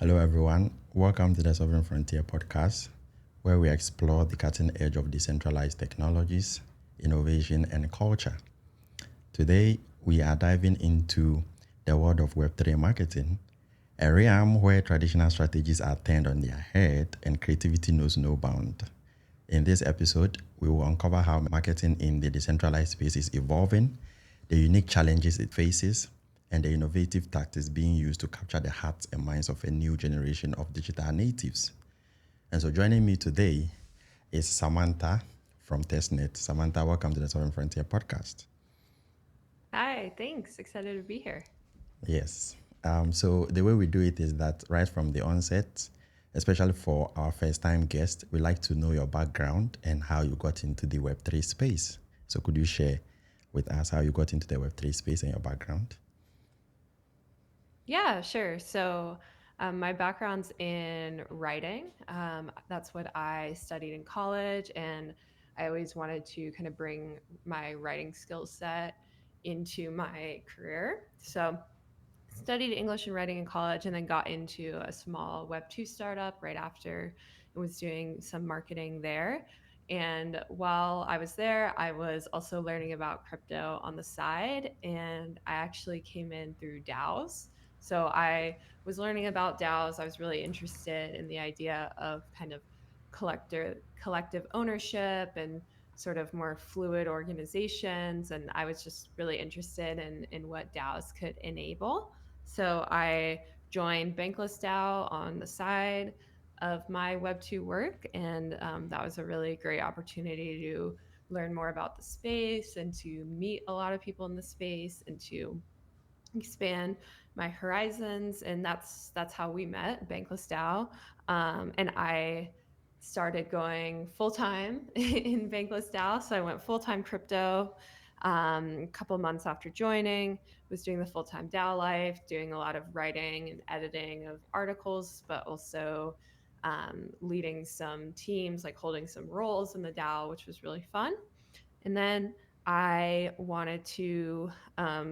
Hello, everyone. Welcome to the Sovereign Frontier podcast, where we explore the cutting edge of decentralized technologies, innovation, and culture. Today, we are diving into the world of Web3 marketing, a realm where traditional strategies are turned on their head and creativity knows no bound. In this episode, we will uncover how marketing in the decentralized space is evolving, the unique challenges it faces, and the innovative tactics being used to capture the hearts and minds of a new generation of digital natives. And so joining me today is Samantha from TestNet. Samantha, welcome to the Sovereign Frontier podcast. Hi, thanks. Excited to be here. Yes. So the way we do it is that right from the onset, especially for our first time guest, we like to know your background and how you got into the Web3 space. So could you share with us how you got into the Web3 space and your background? Yeah, sure. My background's in writing. That's what I studied in college, and I always wanted to kind of bring my writing skill set into my career. So, studied English and writing in college, and then got into a small Web2 startup right after and was doing some marketing there. And while I was there, I was also learning about crypto on the side. And I actually came in through DAOs. So I was learning about DAOs. I was really interested in the idea of kind of collective ownership and sort of more fluid organizations. And I was just really interested in what DAOs could enable. So I joined Bankless DAO on the side of my Web2 work. And that was a really great opportunity to learn more about the space and to meet a lot of people in the space and to expand my horizons. And that's how we met, Bankless DAO. And I started going full time in Bankless DAO. So I went full time crypto a couple months after joining, was doing the full time DAO life, doing a lot of writing and editing of articles, but also leading some teams, like holding some roles in the DAO, which was really fun. And then I wanted to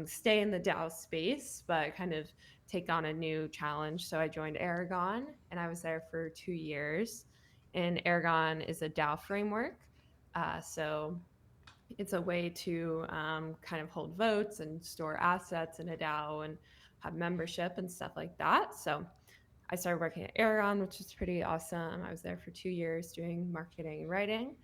stay in the DAO space, but kind of take on a new challenge. So I joined Aragon and I was there for 2 years. And Aragon is a DAO framework. So it's a way to kind of hold votes and store assets in a DAO and have membership and stuff like that. So I started working at Aragon, which is pretty awesome. I was there for 2 years doing marketing and writing.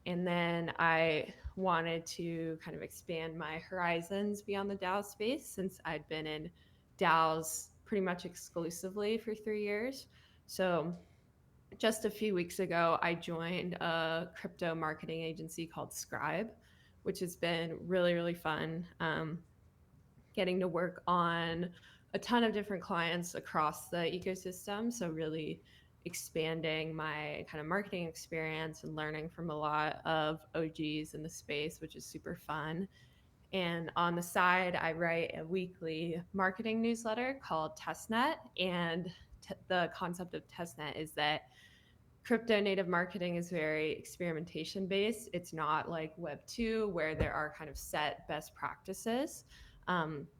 And then I wanted to kind of expand my horizons beyond the DAO space since I'd been in DAOs pretty much exclusively for 3 years. So just a few weeks ago, I joined a crypto marketing agency called Scribe, which has been really, really fun. Getting to work on a ton of different clients across the ecosystem. So, really expanding my kind of marketing experience and learning from a lot of OGs in the space, which is super fun. And on the side, I write a weekly marketing newsletter called Testnet. And the concept of Testnet is that crypto native marketing is very experimentation based. It's not like Web 2, where there are kind of set best practices.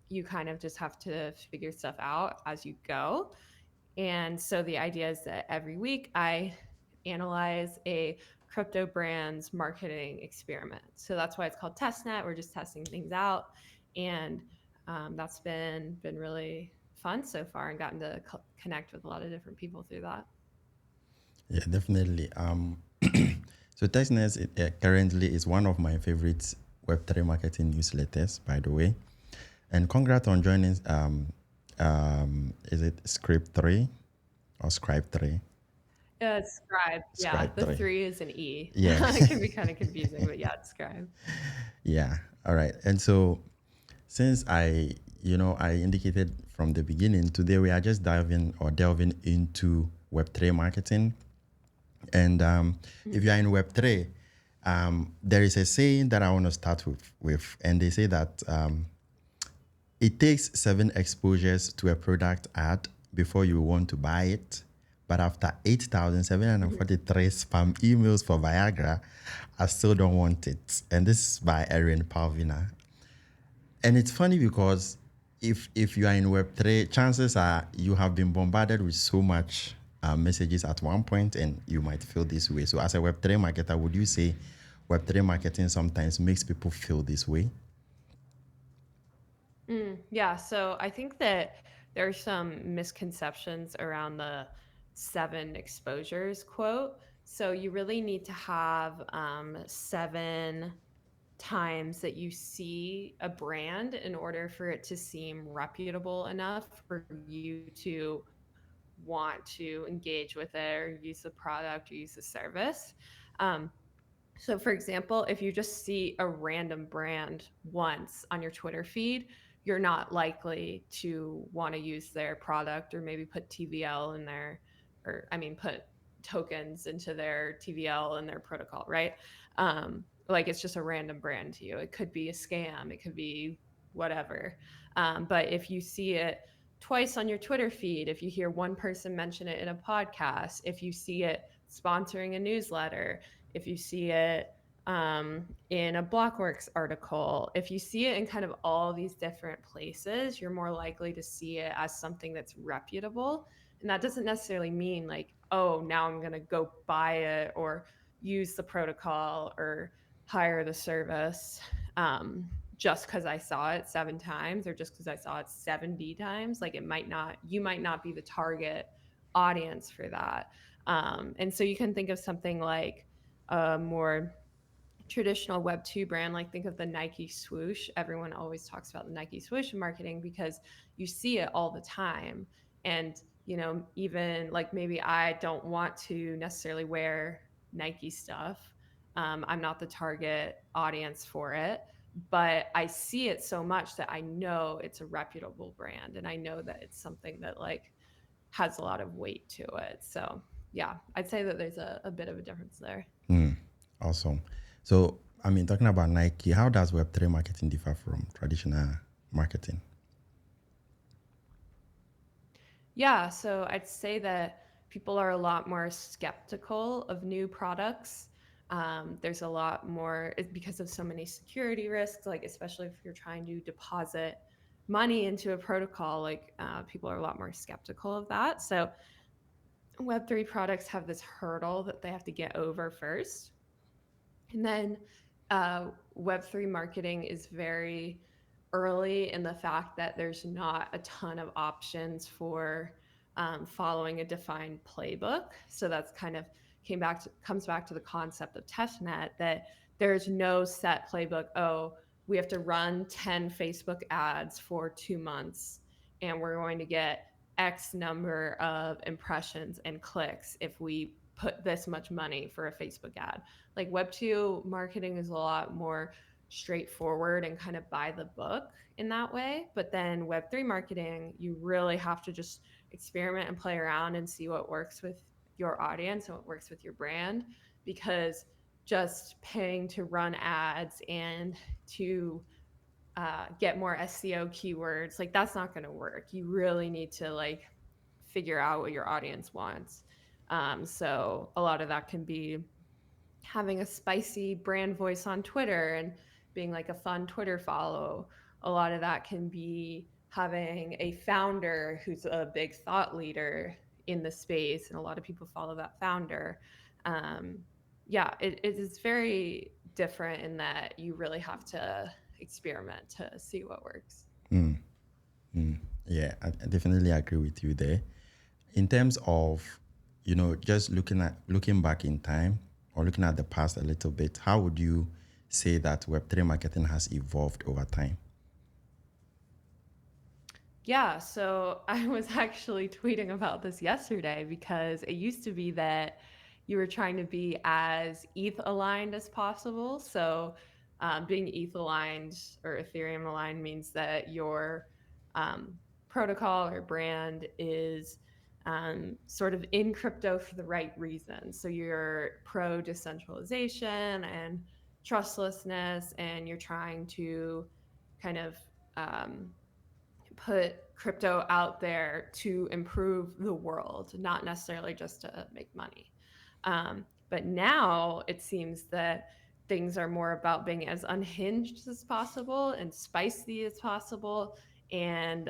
You kind of just have to figure stuff out as you go. And so the idea is that every week I analyze a crypto brand's marketing experiment. So that's why it's called testnet. We're just testing things out. And that's been really fun so far and gotten to connect with a lot of different people through that. Yeah, definitely. So TechNet currently is one of my favorite Web3 marketing newsletters, by the way. And congrats on joining, is it Script 3 or Scribe 3? It's Scribe. Yeah, Scribe the 3. three is an E. Yeah. It can be kind of confusing, but yeah, it's Scribe. Yeah. All right. And so since I indicated from the beginning, today we are just delving into Web3 marketing. And if Mhm. you are in Web3, there is a saying that I want to start with, and they say that it takes 7 exposures to a product ad before you want to buy it. But after Mhm. 8,743 spam emails for Viagra, I still don't want it. And this is by Erin Palvina. And it's funny because if you are in Web3, chances are you have been bombarded with so much messages at one point, and you might feel this way. So, as a Web3 marketer, would you say Web3 marketing sometimes makes people feel this way? Yeah, so I think that there are some misconceptions around the 7 exposures quote. So you really need to have 7 times that you see a brand in order for it to seem reputable enough for you to want to engage with it or use the product or use the service. Um, so, for example, if you just see a random brand once on your Twitter feed, you're not likely to want to use their product or maybe put TVL in their, or I mean, put tokens into their TVL and their protocol, right? Like it's just a random brand to you. It could be a scam, it could be whatever. But if you see it twice on your Twitter feed, if you hear one person mention it in a podcast, if you see it sponsoring a newsletter, if you see it in a Blockworks article, if you see it in kind of all these different places, you're more likely to see it as something that's reputable. And that doesn't necessarily mean like, oh, now I'm going to go buy it or use the protocol or hire the service just because I saw it 7 times or just because I saw it 70 times. Like it might not, you might not be the target audience for that. And so you can think of something like a more traditional Web2 brand, like think of the Nike swoosh. Everyone always talks about the Nike swoosh in marketing because you see it all the time. And, even like maybe I don't want to necessarily wear Nike stuff. I'm not the target audience for it, but I see it so much that I know it's a reputable brand and I know that it's something that like has a lot of weight to it. So, yeah, I'd say that there's a bit of a difference there. Awesome. So, I mean, talking about Nike, how does Web3 marketing differ from traditional marketing? Yeah, so I'd say that people are a lot more skeptical of new products. There's a lot more because of so many security risks, like especially if you're trying to deposit money into a protocol, like people are a lot more skeptical of that. So Web3 products have this hurdle that they have to get over first. And then Web3 marketing is very early in the fact that there's not a ton of options for following a defined playbook. So that's kind of comes back to the concept of testnet that there's no set playbook. Oh, we have to run 10 Facebook ads for 2 months and we're going to get X number of impressions and clicks if we put this much money for a Facebook ad. Like Web2 marketing is a lot more straightforward and kind of by the book in that way. But then Web3 marketing, you really have to just experiment and play around and see what works with your audience and what works with your brand, because just paying to run ads and to get more SEO keywords, like that's not going to work. You really need to like figure out what your audience wants. So a lot of that can be having a spicy brand voice on Twitter and being like a fun Twitter follow. A lot of that can be having a founder who's a big thought leader in the space, and a lot of people follow that founder. Um, yeah, it is very different in that you really have to experiment to see what works. Yeah, I definitely agree with you there. In terms of, just looking back in time or looking at the past a little bit, how would you say that Web3 marketing has evolved over time? Yeah, so I was actually tweeting about this yesterday because it used to be that you were trying to be as ETH aligned as possible. So, being ETH aligned or Ethereum aligned means that your um, protocol or brand is sort of in crypto for the right reasons. So, you're pro decentralization and trustlessness, and you're trying to kind of um, put crypto out there to improve the world, not necessarily just to make money. But now it seems that things are more about being as unhinged as possible and spicy as possible and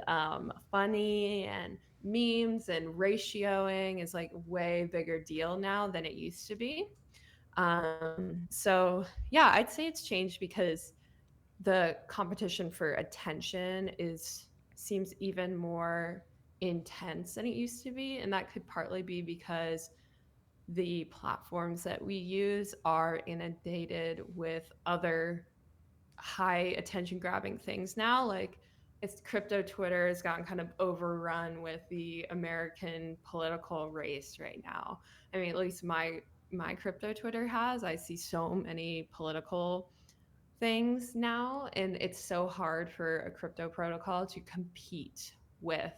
funny, and memes and ratioing is like a way bigger deal now than it used to be. So yeah, I'd say it's changed because the competition for attention is seems even more intense than it used to be, and that could partly be because the platforms that we use are inundated with other high attention grabbing things now. Like, it's crypto Twitter has gotten kind of overrun with the American political race right now. I mean, at least my crypto Twitter has. I see so many political things now, and it's so hard for a crypto protocol to compete with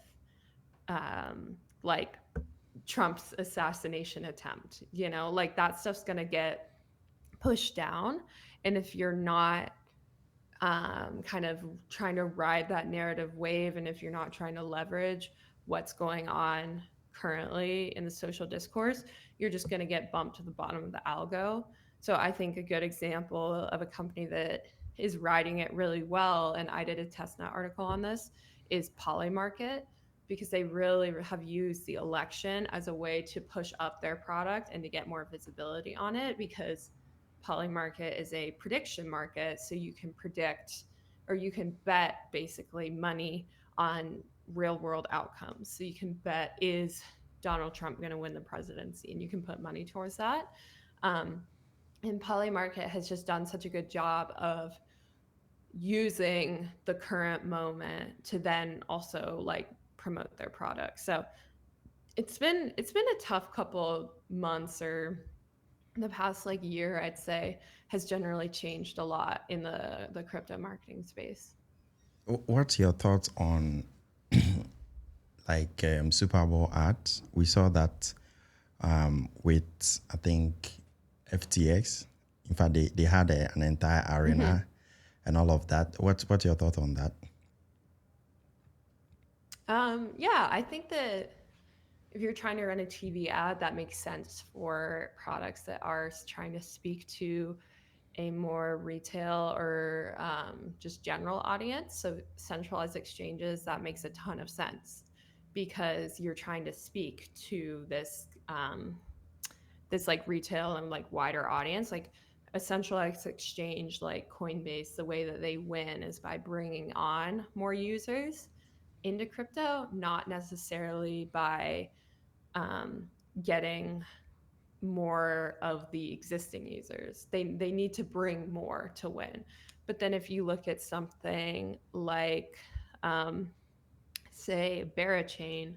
like Trump's assassination attempt. Like, that stuff's going to get pushed down. And if you're not kind of trying to ride that narrative wave, and if you're not trying to leverage what's going on currently in the social discourse, you're just going to get bumped to the bottom of the algo. So I think a good example of a company that is riding it really well, and I did a testnet article on this, is Polymarket, because they really have used the election as a way to push up their product and to get more visibility on it, because Polymarket is a prediction market. So you can predict, or you can bet basically money on real world outcomes. So you can bet, is Donald Trump going to win the presidency? And you can put money towards that. Um, and Polymarket has just done such a good job of using the current moment to then also like promote their product. So it's been a tough couple months, or the past like year, I'd say, has generally changed a lot in the crypto marketing space. What's your thoughts on like Super Bowl ads? We saw that with I think FTX. In fact, they had an entire arena and all of that. What's your thought on that? Yeah, I think that if you're trying to run a TV ad, that makes sense for products that are trying to speak to a more retail or just general audience. So centralized exchanges, that makes a ton of sense, because you're trying to speak to this like retail and like wider audience. Like, a centralized exchange like Coinbase, the way that they win is by bringing on more users into crypto, not necessarily by um, getting more of the existing users. They need to bring more to win. But then if you look at something like um, say Barachain,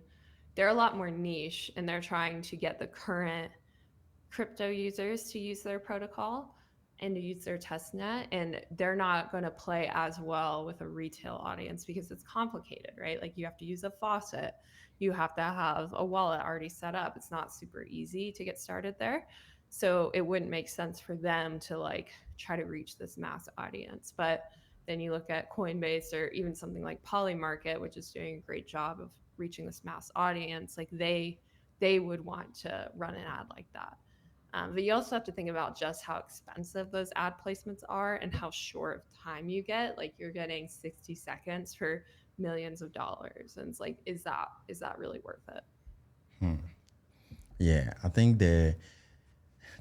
they're a lot more niche, and they're trying to get the current crypto users to use their protocol and to use their test net, and they're not going to play as well with a retail audience because it's complicated, right? Like, you have to use a faucet, you have to have a wallet already set up. It's not super easy to get started there. So it wouldn't make sense for them to like try to reach this mass audience. But then you look at Coinbase, or even something like Polymarket, which is doing a great job of reaching this mass audience. Like, they would want to run an ad like that. But you also have to think about just how expensive those ad placements are and how short of time you get. Like, you're getting 60 seconds for millions of dollars, and it's like, is that really worth it? Yeah, I think the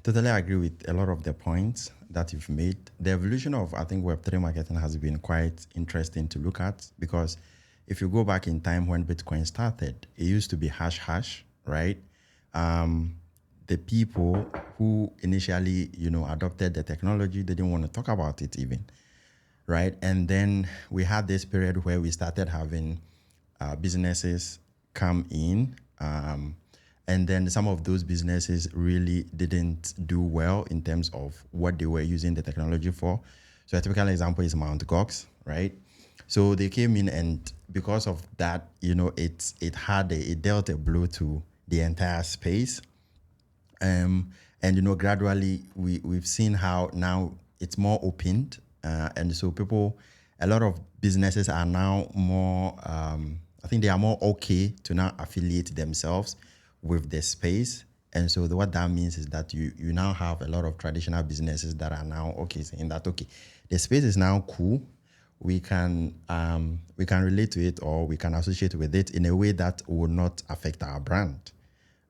totally agree with a lot of the points that you've made. The evolution of, I think, Web3 marketing has been quite interesting to look at, because if you go back in time when Bitcoin started, it used to be hash hash, right? The people who initially, adopted the technology, they didn't want to talk about it even, right? And then we had this period where we started having businesses come in. And then some of those businesses really didn't do well in terms of what they were using the technology for. So a typical example is Mount Gox, right? So they came in, and because of that, it dealt a blow to the entire space. And gradually we've seen how now it's more opened, and so a lot of businesses are now more, I think they are more okay to now affiliate themselves with the space. And so what that means is that you now have a lot of traditional businesses that are now okay saying that, okay, the space is now cool, we can relate to it, or we can associate with it in a way that will not affect our brand,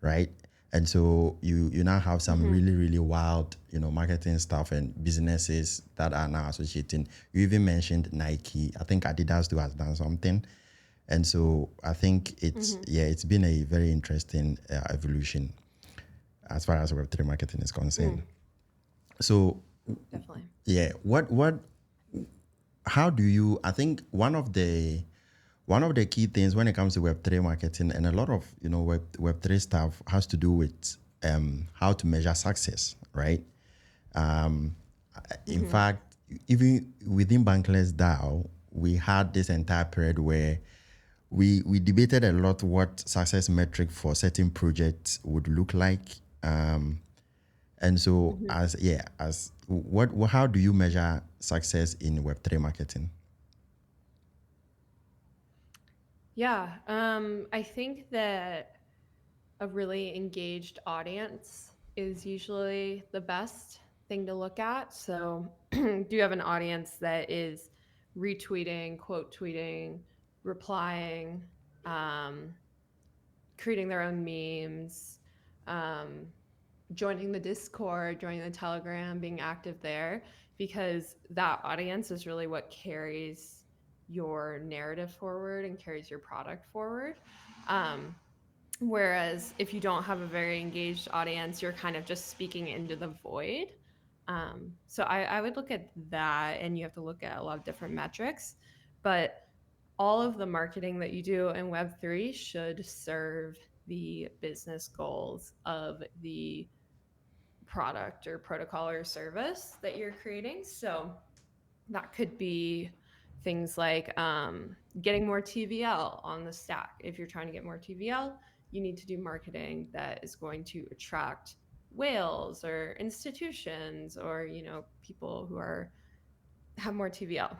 right? And so you now have some really really wild, marketing stuff and businesses that are now associating. You even mentioned Nike. I think Adidas too has done something, and so I think it's been a very interesting evolution as far as Web3 marketing is concerned. So Definitely. yeah, what how do you, I think one of the key things when it comes to Web3 marketing, and a lot of Web3 stuff has to do with how to measure success, right? um, in fact, even within Bankless DAO, we had this entire period where we debated a lot what success metric for certain projects would look like. And so as what how do you measure success in Web3 marketing? Yeah, I think that a really engaged audience is usually the best thing to look at. So, do you have an audience that is retweeting, quote tweeting, replying, um, creating their own memes, um, joining the Discord, joining the Telegram, being active there? Because that audience is really what carries your narrative forward and carries your product forward. Um, Whereas if you don't have a very engaged audience, you're kind of just speaking into the void. So I would look at that, and you have to look at a lot of different metrics. But all of the marketing that you do in Web3 should serve the business goals of the product or protocol or service that you're creating. So that could be things like getting more TVL on the stack. If you're trying to get more TVL, you need to do marketing that is going to attract whales or institutions or people who are have more TVL.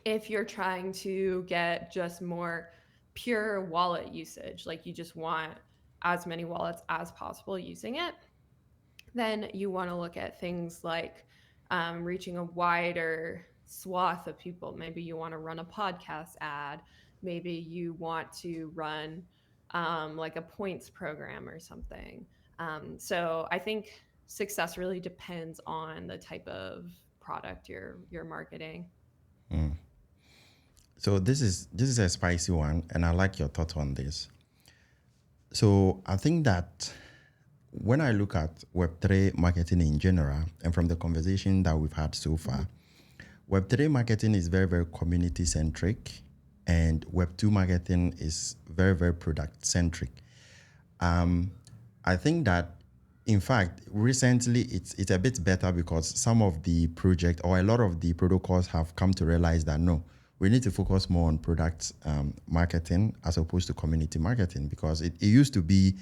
If you're trying to get just more pure wallet usage, like you just want as many wallets as possible using it, then you want to look at things like reaching a wider swath of people. Maybe you want to run a podcast ad. Maybe you want to run like a points program or something. So I think success really depends on the type of product you're marketing. So this is a spicy one, and I like your thought on this. So I think that when I look at Web3 marketing in general, and from the conversation that we've had so far, Web3 marketing is very, very community centric, and Web2 marketing is very, very product centric. I think that, in fact, recently it's a bit better because some of the project or a lot of the protocols have come to realize that no, we need to focus more on product marketing as opposed to community marketing, because it used to be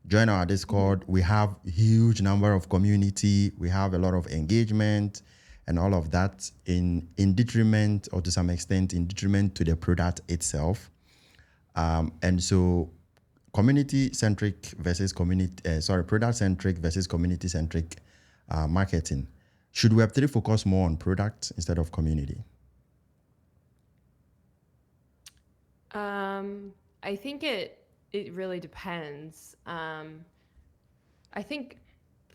join our Discord, we have huge number of community, we have a lot of engagement and all of that in detriment, or to some extent in detriment to the product itself. And so community centric versus product centric versus community centric marketing. Should Web3 focus more on product instead of community? I think it really depends. I think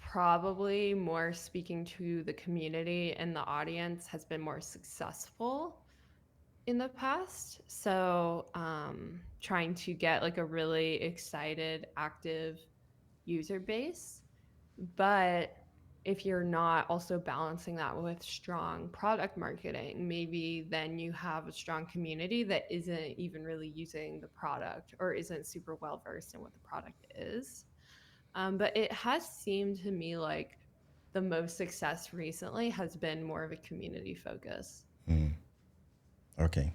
probably more speaking to the community and the audience has been more successful in the past. So, trying to get like a really excited, active user base. But if you're not also balancing that with strong product marketing, maybe then you have a strong community that isn't even really using the product or isn't super well versed in what the product is. But it has seemed to me like the most success recently has been more of a community focus. Okay.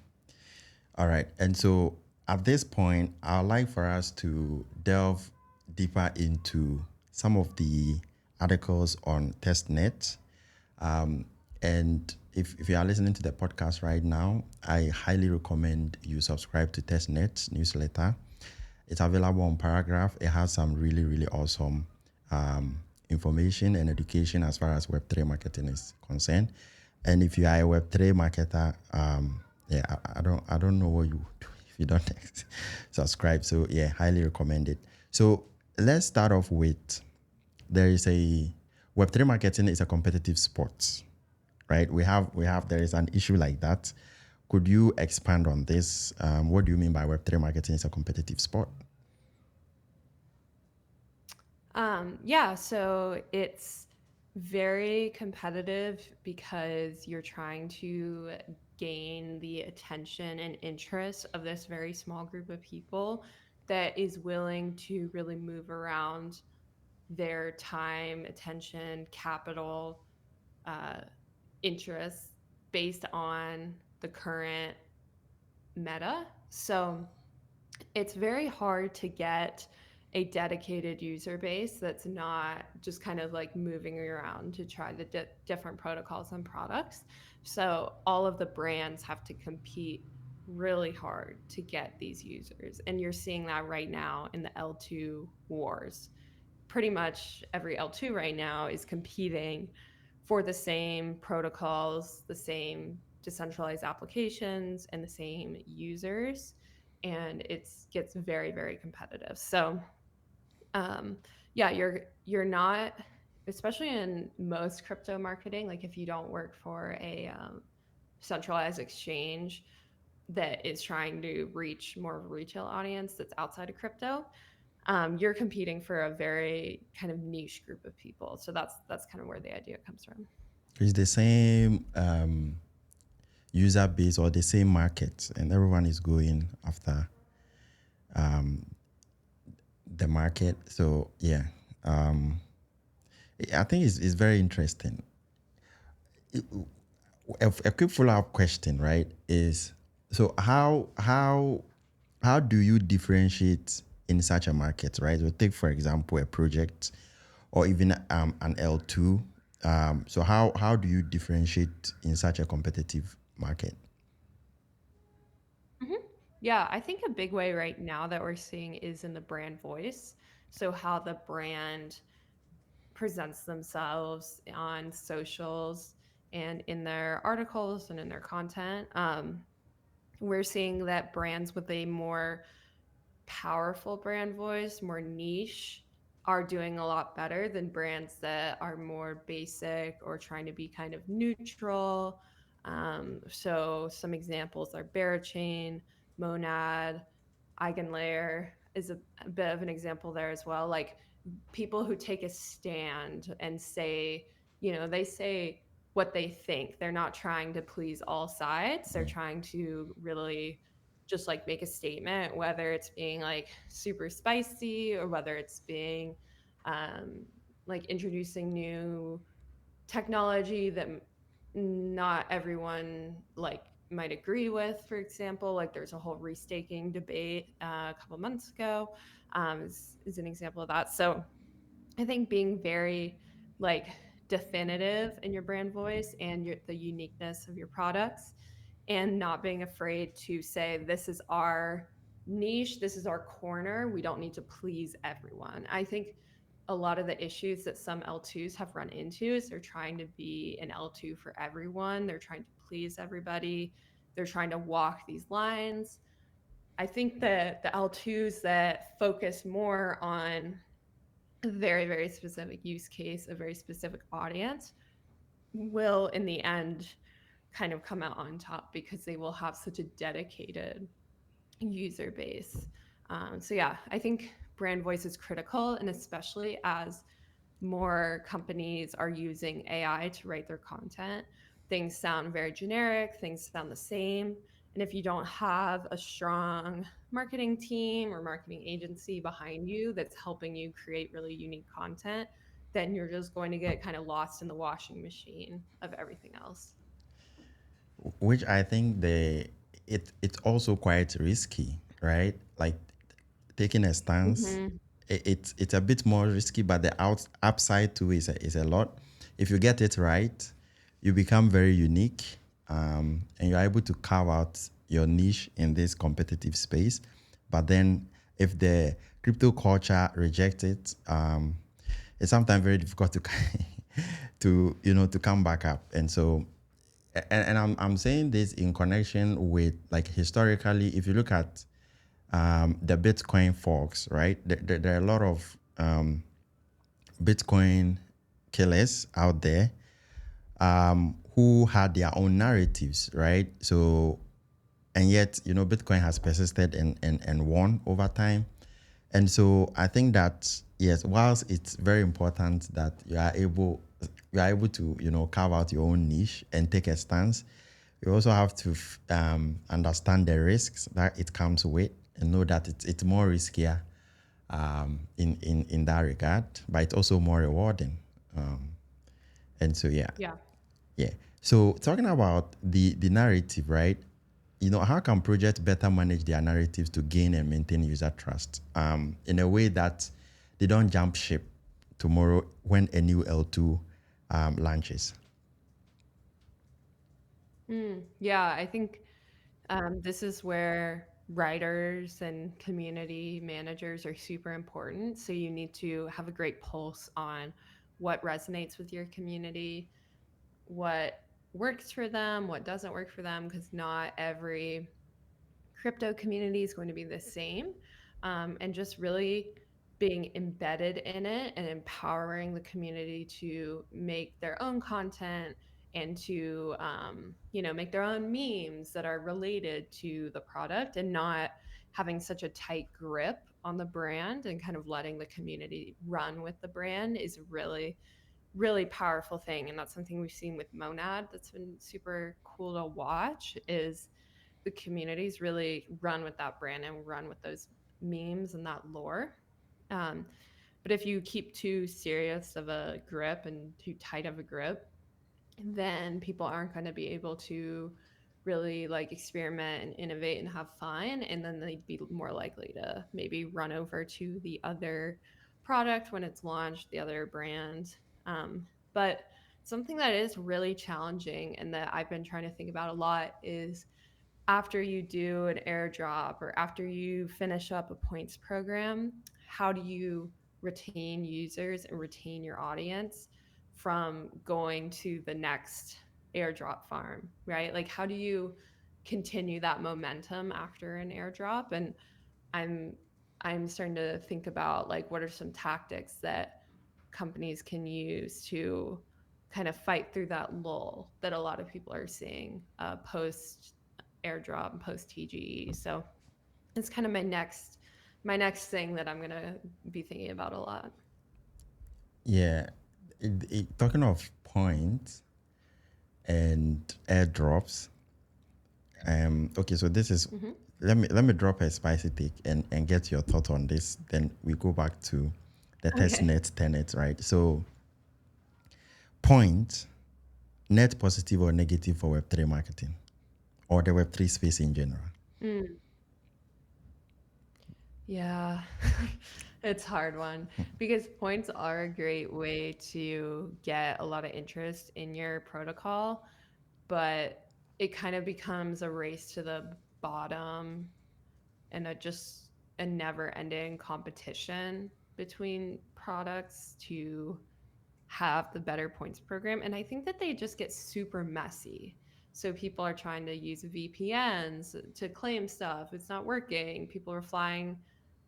All right. And so at this point, I'd like for us to delve deeper into some of the articles on TestNet. And if you are listening to the podcast right now, I highly recommend you subscribe to TestNet newsletter. It's available on Paragraph. It has some really, really awesome information and education as far as Web3 marketing is concerned. And if you are a Web3 marketer, yeah, I don't know what you would do if you don't subscribe. So yeah, highly recommend it. So let's start off with, there is a Web3 marketing is a competitive sport, right? We have there is an issue like that. Could you expand on this? What do you mean by Web3 marketing is a competitive sport? Yeah, so it's very competitive because you're trying to gain the attention and interest of this very small group of people that is willing to really move around their time, attention, capital, uh, interests based on the current meta. So it's very hard to get a dedicated user base that's not just kind of like moving around to try the different protocols and products. So all of the brands have to compete really hard to get these users. And you're seeing that right now in the L2 wars. Pretty much every L2 right now is competing for the same protocols, the same decentralized applications, and the same users. And it gets very, very competitive. So, um, yeah, you're not, especially in most crypto marketing. Like if you don't work for a centralized exchange that is trying to reach more of a retail audience that's outside of crypto, you're competing for a very kind of niche group of people. So that's kind of where the idea comes from. It's the same user base or the same market, and everyone is going after the market. So yeah, um, I think it's very interesting. A quick follow-up question, right, is, so how do you differentiate in such a market, right? So take, for example, a project or even an L2. So how do you differentiate in such a competitive market? Mhm. Yeah, I think a big way right now that we're seeing is in the brand voice. So, how the brand presents themselves on socials and in their articles and in their content. We're seeing that brands with a more powerful brand voice, more niche, are doing a lot better than brands that are more basic or trying to be kind of neutral. So some examples are Barachain, Monad, Eigenlayer is a bit of an example there as well. Like people who take a stand and say, they say what they think. They're not trying to please all sides. They're trying to really just like make a statement, whether it's being like super spicy or whether it's being um, like introducing new technology that not everyone like might agree with. For example, like there's a whole restaking debate a couple months ago, is an example of that. So I think being very like definitive in your brand voice and the uniqueness of your products, and not being afraid to say this is our niche, this is our corner, we don't need to please everyone. I think a lot of the issues that some L2s have run into is they're trying to be an L2 for everyone, they're trying to please everybody, they're trying to walk these lines. I think that the L2s that focus more on a very, very specific use case, a very specific audience, will in the end kind of come out on top because they will have such a dedicated user base. So, yeah, I think brand voice is critical, and especially as more companies are using AI to write their content, things sound very generic, things sound the same. And if you don't have a strong marketing team or marketing agency behind you that's helping you create really unique content, then you're just going to get kind of lost in the washing machine of everything else. Which I think it's also quite risky, right? Like taking a stance, Hmm. it's a bit more risky, but the upside too is a lot. If you get it right, you become very unique, and you're able to carve out your niche in this competitive space. But then, if the crypto culture rejects it, it's sometimes very difficult to to come back up. And so and I'm saying this in connection with, like, historically, if you look at the Bitcoin forks, right? There are a lot of Bitcoin killers out there who had their own narratives, right? So, and yet, Bitcoin has persisted and won over time. And so I think that, yes, whilst it's very important that you are able to, carve out your own niche and take a stance, you also have to understand the risks that it comes with and know that it's more riskier in that regard, but it's also more rewarding. And so, yeah. Yeah. Yeah. So talking about the narrative, right? How can projects better manage their narratives to gain and maintain user trust in a way that they don't jump ship tomorrow when a new L2 launches? Yeah, I think this is where writers and community managers are super important. So you need to have a great pulse on what resonates with your community, what works for them, what doesn't work for them, because not every crypto community is going to be the same. And just really being embedded in it and empowering the community to make their own content and to make their own memes that are related to the product, and not having such a tight grip on the brand and kind of letting the community run with the brand is really really powerful thing. And that's something we've seen with Monad that's been super cool to watch, is the communities really run with that brand and run with those memes and that lore. Um, but if you keep too serious of a grip and too tight of a grip, then people aren't going to be able to really like experiment and innovate and have fun, and then they'd be more likely to maybe run over to the other product when it's launched, the other brand. But something that is really challenging and that I've been trying to think about a lot is, after you do an airdrop or after you finish up a points program, how do you retain users and retain your audience from going to the next airdrop farm, right? Like, how do you continue that momentum after an airdrop? And I'm I'm starting to think about, like, what are some tactics that companies can use to kind of fight through that lull that a lot of people are seeing post airdrop and post TGE. So it's kind of my next thing that I'm gonna be thinking about a lot. Yeah. Talking of points and airdrops, okay, so this is, Hmm. let me drop a spicy take and get your thought on this. Then we go back to the test Okay. net tenet, right? So point, net positive or negative for Web3 marketing or the Web3 space in general? Mm, yeah, it's a hard one because points are a great way to get a lot of interest in your protocol, but it kind of becomes a race to the bottom and a never ending competition between products to have the better points program. And I think that they just get super messy. So people are trying to use VPNs to claim stuff. It's not working. People are flying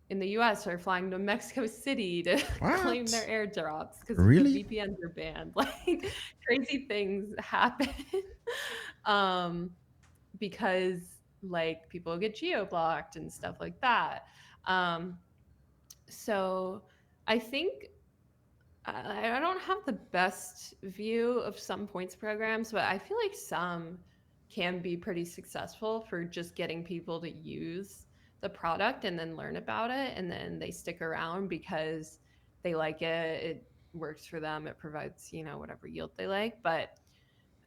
in the US are flying to Mexico City to claim their What? airdrops because the Really? VPNs are banned. Like, crazy things happen. um, because like people get geo blocked and stuff like that. Um, so I think I don't have the best view of some points programs, but I feel like some can be pretty successful for just getting people to use the product and then learn about it, and then they stick around because they like it. It works for them. It provides, whatever yield they like. But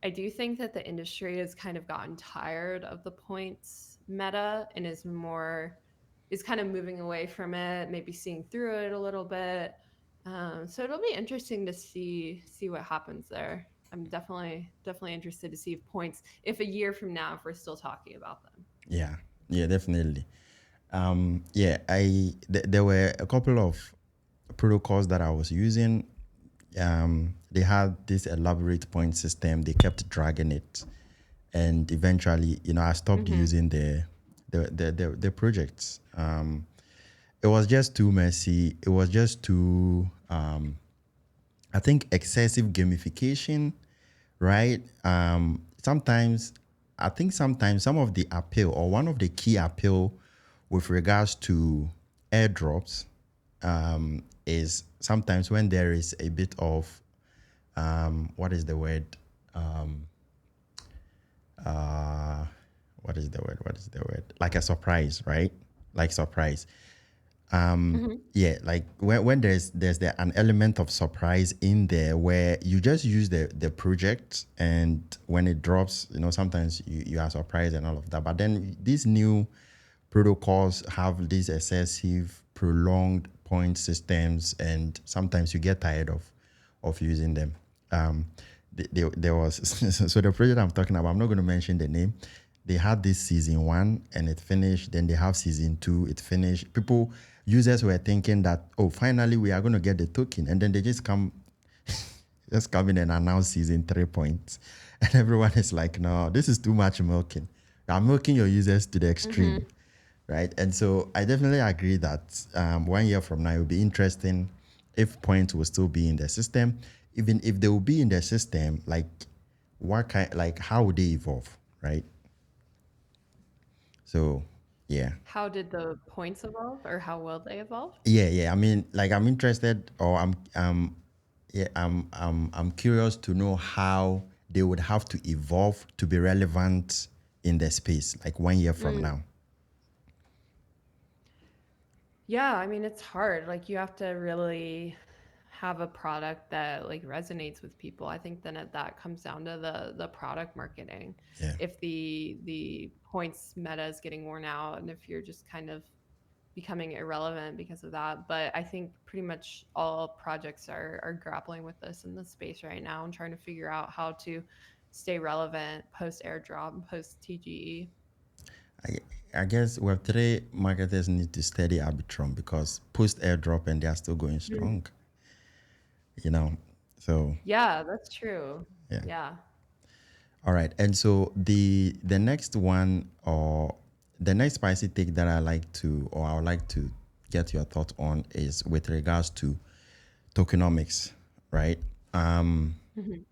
I do think that the industry has kind of gotten tired of the points meta and is kind of moving away from it, maybe seeing through it a little bit. So it'll be interesting to see what happens there. I'm definitely interested to see if points, if a year from now, if we're still talking about them. Yeah, yeah, definitely. Yeah, there were a couple of protocols that I was using. They had this elaborate point system. They kept dragging it, and eventually, I stopped Mm-hmm. using the projects. It was just too messy. It was just too, I think, excessive gamification, right? Sometimes, I think sometimes some of the appeal or one of the key appeal with regards to airdrops is sometimes when there is a bit of what is the word? Um, uh, what is the word? What is the word? Like a surprise, right? Like surprise. Mm-hmm. Yeah, like when there's an element of surprise in there where you just use the project, and when it drops, sometimes you are surprised and all of that. But then these new protocols have these excessive prolonged point systems, and sometimes you get tired of using them. um there was so the project I'm talking about, I'm not going to mention the name. They had this season one and it finished, then they have season two, it finished. People, users were thinking that, oh, finally we are going to get the token, and then they just come in and announce season 3 points. And everyone is like, no, this is too much milking. I'm milking your users to the Mm-hmm. extreme, right? And so I definitely agree that 1 year from now, it will be interesting if points will still be in the system. Even if they will be in the system, like how would they evolve, right? So, yeah. How did the points evolve, or how will they evolve? Yeah. I mean, like, I'm interested, or yeah, I'm curious to know how they would have to evolve to be relevant in the space, like 1 year from Mm. now. Yeah, I mean, it's hard. Like, you have to really have a product that like resonates with people. I think then that comes down to the product marketing. Yeah. If the points meta is getting worn out, and if you're just kind of becoming irrelevant because of that. But I think pretty much all projects are grappling with this in the space right now and trying to figure out how to stay relevant post airdrop, post TGE. I, I guess Web3 marketers need to study Arbitrum because post airdrop and they are still going Mhm. strong, you know. So, Yeah, that's true. yeah. Yeah. All right. And so the next one, or the next spicy take that I would like to get your thought on, is with regards to tokenomics, right? Um, Mhm.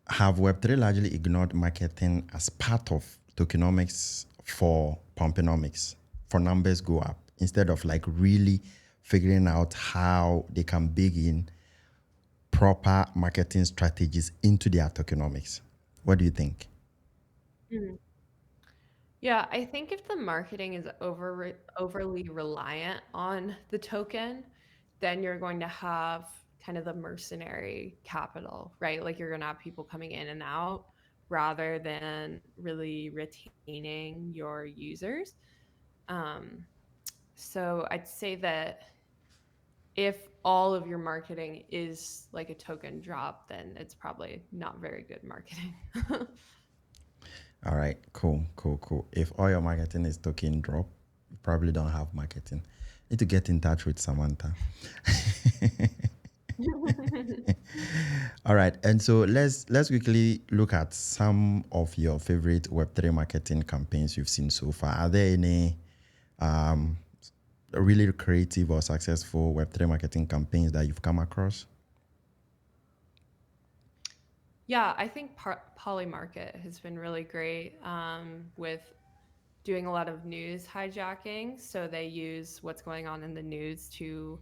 have Web3 largely ignored marketing as part of tokenomics for pumponomics, for numbers go up, instead of like really figuring out how they can big in proper marketing strategies into their tokenomics? What do you think? Mhm. Yeah, I think if the marketing is overly reliant on the token, then you're going to have kind of the mercenary capital, right? Like, you're going to have people coming in and out rather than really retaining your users. Um, so I'd say that if all of your marketing is like a token drop, then it's probably not very good marketing. All right, cool. If all your marketing is token drop, you probably don't have marketing. Need to get in touch with Samantha. All right, and so let's quickly look at some of your favorite Web3 marketing campaigns you've seen so far. Are there any um, really creative or successful Web3 marketing campaigns that you've come across? Yeah, I think Polymarket has been really great with doing a lot of news hijacking. So they use what's going on in the news to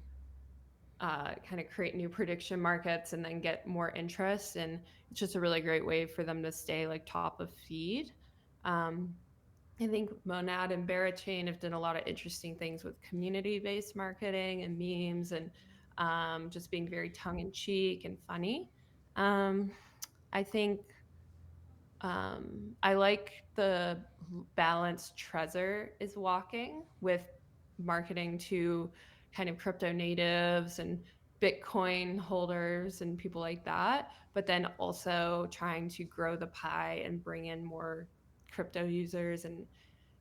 kind of create new prediction markets and then get more interest. And it's just a really great way for them to stay like top of feed. Um, I think Monad and Barachain have done a lot of interesting things with community-based marketing and memes, and just being very tongue-in-cheek and funny. Um, I think I like the balance Trezor is walking with marketing to kind of crypto natives and Bitcoin holders and people like that, but then also trying to grow the pie and bring in more crypto users and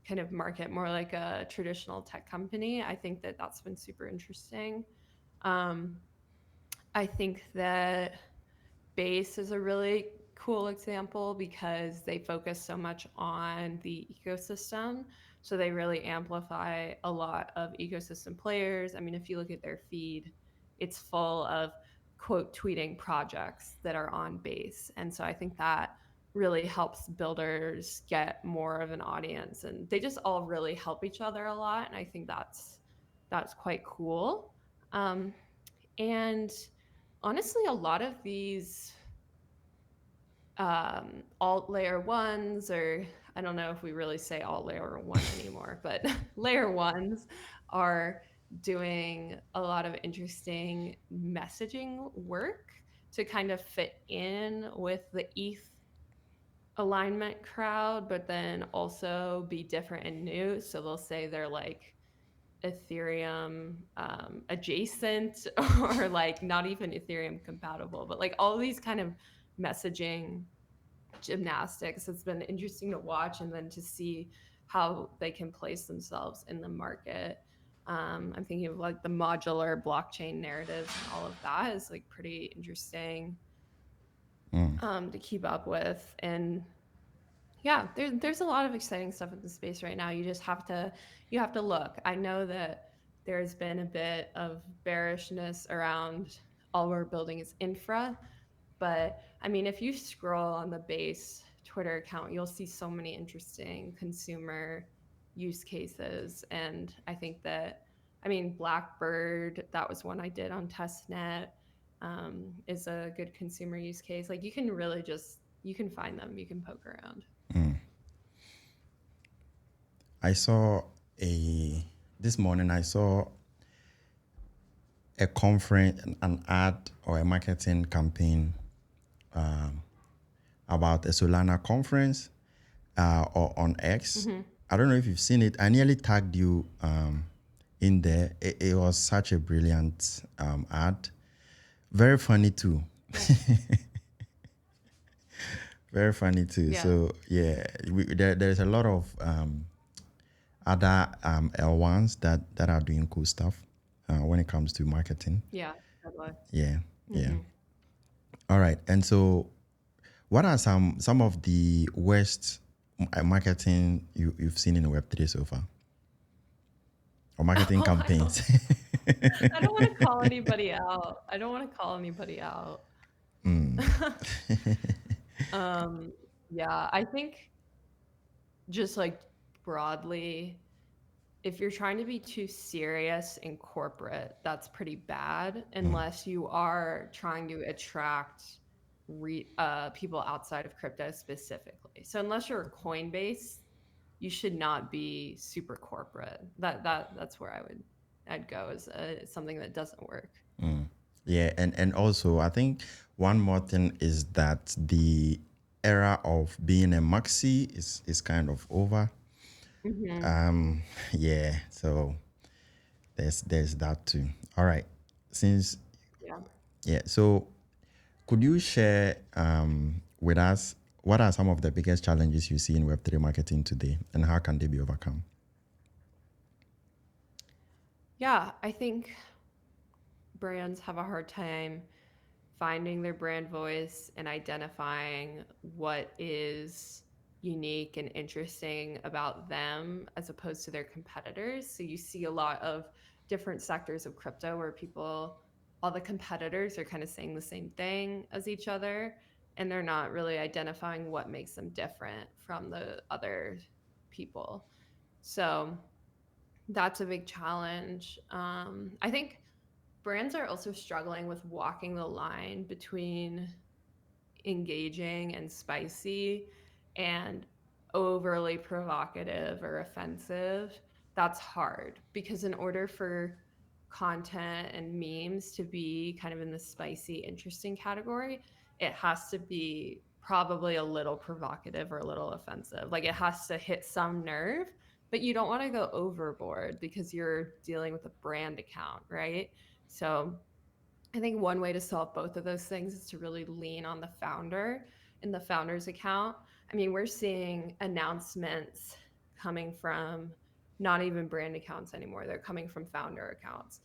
kind of market more like a traditional tech company. I think that that's been super interesting. Um, I think that Base is a really cool example because they focus so much on the ecosystem. So they really amplify a lot of ecosystem players. I mean, if you look at their feed, it's full of quote tweeting projects that are on base. And so I think that really helps builders get more of an audience, and they just all really help each other a lot. And I think that's quite cool. Um, and honestly, a lot of these alt layer ones, or I don't know if we really say alt layer one anymore, but layer ones are doing a lot of interesting messaging work to kind of fit in with the ETH alignment crowd, but then also be different and new. So they'll say they're like Ethereum adjacent or like not even Ethereum compatible, but like all these kind of messaging gymnastics. It's been interesting to watch and then to see how they can place themselves in the market. I'm thinking of like the modular blockchain narratives and all of that is like pretty interesting Mm, to keep up with. And yeah, there's a lot of exciting stuff in the space right now. You have to look. I know that there's been a bit of bearishness around all we're building is infra, but I mean, if you scroll on the base Twitter account, you'll see so many interesting consumer use cases. And I think that, I mean, Blackbird, that was one I did on testnet, is a good consumer use case. Like you can really just, you can find them, you can poke around. mm. I saw a this morning. I saw a conference, an ad or a marketing campaign um, about a Solana conference or on X. Hmm. I don't know if you've seen it. I nearly tagged you in there. It was such a brilliant ad. Very funny too. Nice. Very funny too. Yeah. So yeah, there's a lot of other L1s that are doing cool stuff when it comes to marketing. Yeah. Totally. Yeah, yeah. Hmm. All right. And so, what are some of the worst marketing you've seen in Web3 so far, or marketing Oh, campaigns? I don't want to call anybody out. I don't want to call anybody out. Mm, um, yeah, I think just like broadly, if you're trying to be too serious in corporate, that's pretty bad mm, unless you are trying to attract people outside of crypto specifically. So unless you're a Coinbase, you should not be super corporate. That's where I'd go as something that doesn't work. mm. Yeah, and also I think one more thing is that the era of being a maxi is kind of over. Hmm. Um, yeah, so there's that too. All right, since Yeah. yeah, so could you share with us what are some of the biggest challenges you see in Web3 marketing today, and how can they be overcome? Yeah, I think brands have a hard time finding their brand voice and identifying what is unique and interesting about them as opposed to their competitors. So you see a lot of different sectors of crypto where all the competitors are kind of saying the same thing as each other, and they're not really identifying what makes them different from the other people. So that's a big challenge. I think brands are also struggling with walking the line between engaging and spicy and overly provocative or offensive. That's hard because in order for content and memes to be kind of in the spicy interesting category, it has to be probably a little provocative or a little offensive. Like it has to hit some nerve, but you don't want to go overboard because you're dealing with a brand account, right? So I think one way to solve both of those things is to really lean on the founder and the founder's account. I mean, we're seeing announcements coming from not even brand accounts anymore. They're coming from founder accounts.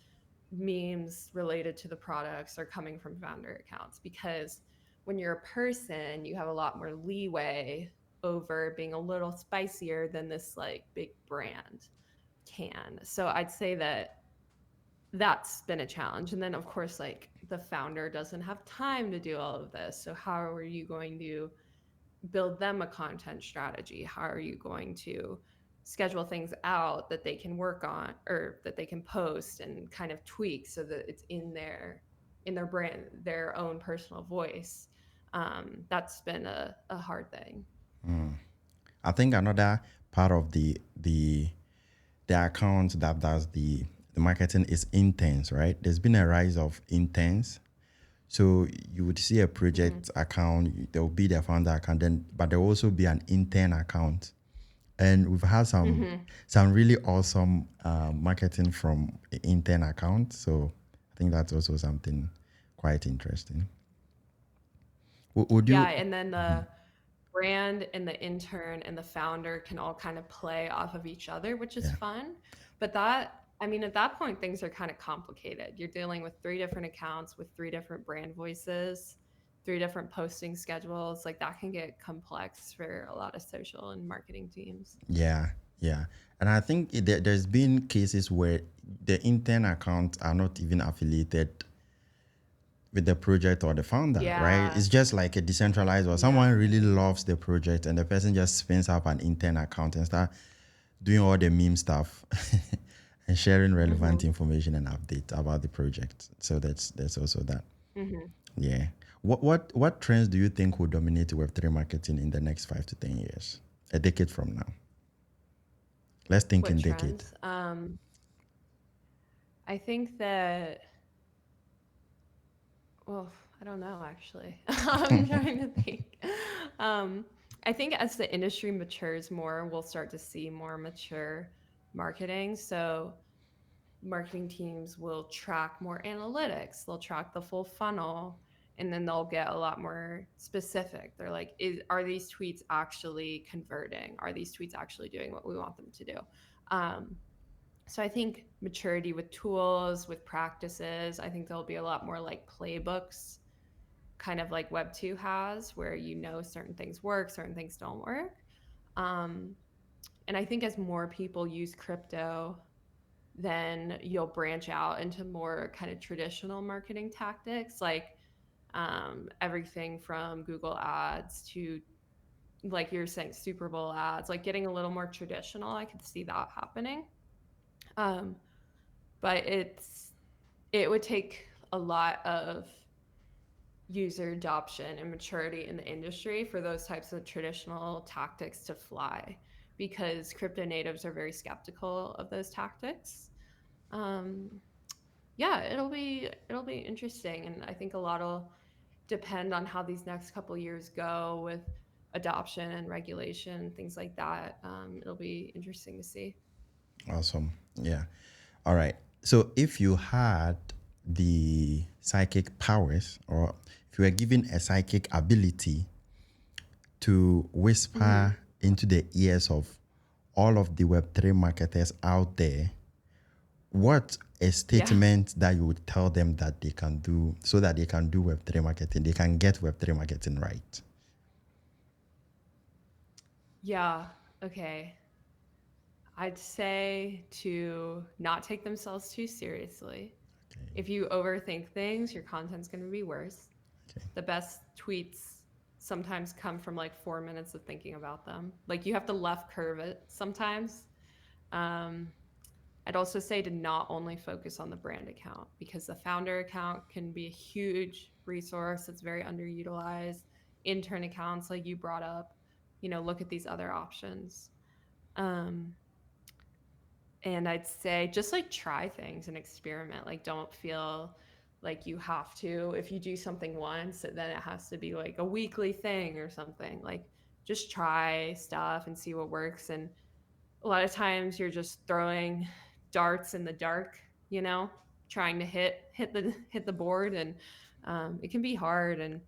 Memes related to the products are coming from founder accounts because when you're a person, you have a lot more leeway over being a little spicier than this like big brand can. So I'd say that that's been a challenge. And then, of course, like the founder doesn't have time to do all of this. So, how are you going to build them a content strategy? How are you going to schedule things out that they can work on or that they can post and kind of tweak so that it's in their brand, their own personal voice? That's been a hard thing. I think another part of the account that does the marketing is interns, right? There's been a rise of interns. So you would see a Mm-hmm. project account, there will be the founder account, then but there will also be an intern account. And we've had Mm-hmm. some really awesome marketing from the intern account. So I think that's also something quite interesting. Would Yeah, you? and then the brand and the intern and the founder can all kind of play off of each other, which is Yeah. fun. But I mean, at that point, things are kind of complicated. You're dealing with three different accounts with three different brand voices, three different posting schedules. Like that can get complex for a lot of social and marketing teams. Yeah, yeah. And I think there's been cases where the intern accounts are not even affiliated with the project or the founder, right? Yeah. It's just like a decentralized or Yeah. someone really loves the project and the person just spins up an intern account and start doing all the meme stuff and sharing relevant Hmm. information and updates about the project. So that's also that. Hmm. Yeah. What trends do you think will dominate Web3 marketing in the next 5 to 10 years? A decade from now. Let's think What in decade. trends? I think that, well, I don't know actually. I'm trying to think. Um, I think as the industry matures more, we'll start to see more mature marketing. So marketing teams will track more analytics, they'll track the full funnel, and then they'll get a lot more specific. They're like, are these tweets actually converting? Are these tweets actually doing what we want them to do? Um, so I think maturity with tools, with practices, I think there'll be a lot more like playbooks, kind of like Web2 has, where you know certain things work, certain things don't work. Um, and I think as more people use crypto, then you'll branch out into more kind of traditional marketing tactics, like everything from Google ads to, like you're saying, Super Bowl ads, like getting a little more traditional. I could see that happening. Um, but it would take a lot of user adoption and maturity in the industry for those types of traditional tactics to fly, because crypto natives are very skeptical of those tactics. Um, yeah, it'll be interesting, and I think a lot will depend on how these next couple years go with adoption and regulation, things like that. It'll be interesting to see. Awesome. Yeah. All right. So if you had the psychic powers, or if you were given a psychic ability to Hmm. whisper into the ears of all of the Web3 marketers out there, what a Yeah, statement that you would tell them that they can do so that they can do Web3 marketing, they can get Web3 marketing right. yeah. Okay, I'd say to not take themselves too seriously. Okay. If you overthink things, your content's going to be worse. Okay. The best tweets sometimes come from like 4 minutes of thinking about them. Like you have to left curve it sometimes. Um, I'd also say to not only focus on the brand account, because the founder account can be a huge resource that's very underutilized. Intern accounts, like you brought up, look at these other options. Um, and I'd say just like try things and experiment. Like don't feel like you have to, if you do something once, then it has to be like a weekly thing or something. Like just try stuff and see what works. And a lot of times you're just throwing darts in the dark, trying to hit the board, and it can be hard. And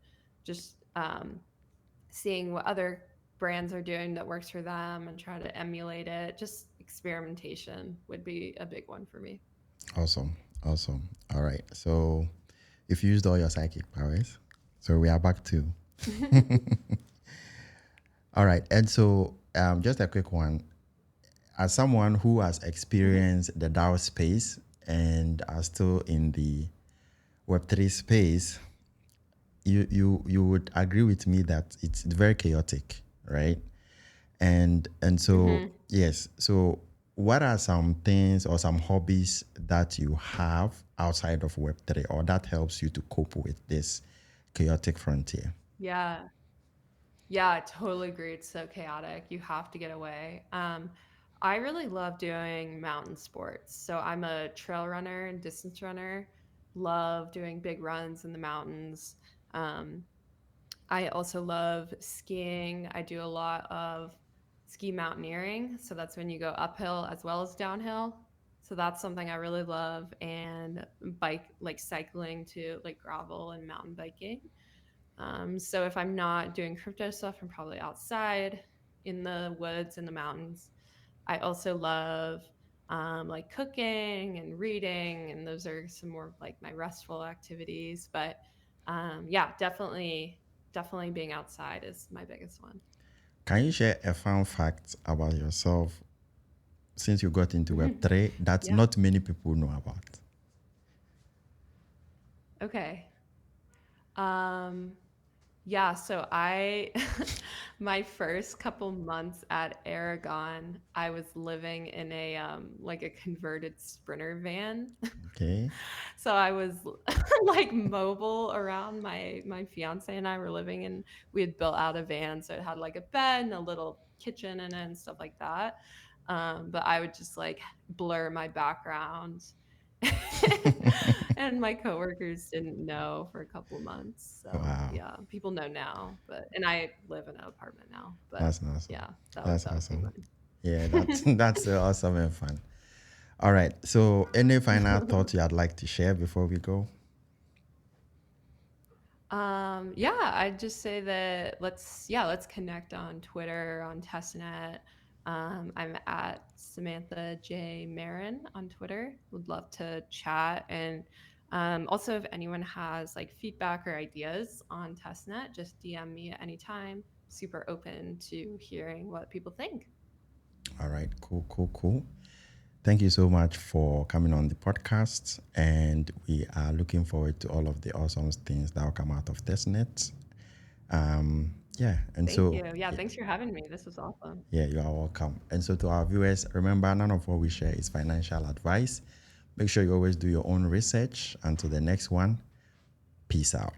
just seeing what other brands are doing that works for them and try to emulate it. Just experimentation would be a big one for me. Awesome. Awesome. All right. So you've used all your psychic powers. So we are back to. All right. And so just a quick one. As someone who has experienced the DAO space and are still in the Web3 space, you would agree with me that it's very chaotic, right? And so Mhm. yes, so what are some things or some hobbies that you have outside of Web3 or that helps you to cope with this chaotic frontier? Yeah. Yeah, I totally agree. It's so chaotic. You have to get away. I really love doing mountain sports. So I'm a trail runner and distance runner. Love doing big runs in the mountains. Um, I also love skiing. I do a lot of ski mountaineering. So that's when you go uphill as well as downhill. So that's something I really love. And bike, like cycling to like gravel and mountain biking. So if I'm not doing crypto stuff, I'm probably outside in the woods in the mountains. I also love like cooking and reading, and those are some more of like my restful activities. But yeah, definitely being outside is my biggest one. Can you share a fun fact about yourself since you got into Web3 that Yeah. not many people know about? Okay. Um, Yeah, so I my first couple months at Aragon, I was living in a like a converted Sprinter van. Okay. So I was like mobile around. My fiance and I were living in, we had built out a van, so it had like a bed and a little kitchen in it and stuff like that. But I would just like blur my background. And my coworkers didn't know for a couple months. So Wow. yeah, people know now, but and I live in an apartment now. But That's awesome. yeah, That's that would be awesome. mine. Yeah, that's awesome and fun. All right. So any final thoughts you'd like to share before we go? Yeah, I'd just say that let's connect on Twitter, on Testnet. I'm at Samantha J Marin on Twitter. Would love to chat, and also if anyone has like feedback or ideas on Testnet, just DM me at any time. Super open to hearing what people think. All right. Cool, cool, cool. Thank you so much for coming on the podcast. And we are looking forward to all of the awesome things that will come out of testnet. Yeah. And Thank so, you. Yeah, yeah, thanks for having me. This was awesome. yeah, you are welcome. And so, to our viewers, remember none of what we share is financial advice. Make sure you always do your own research. Until the next one, peace out.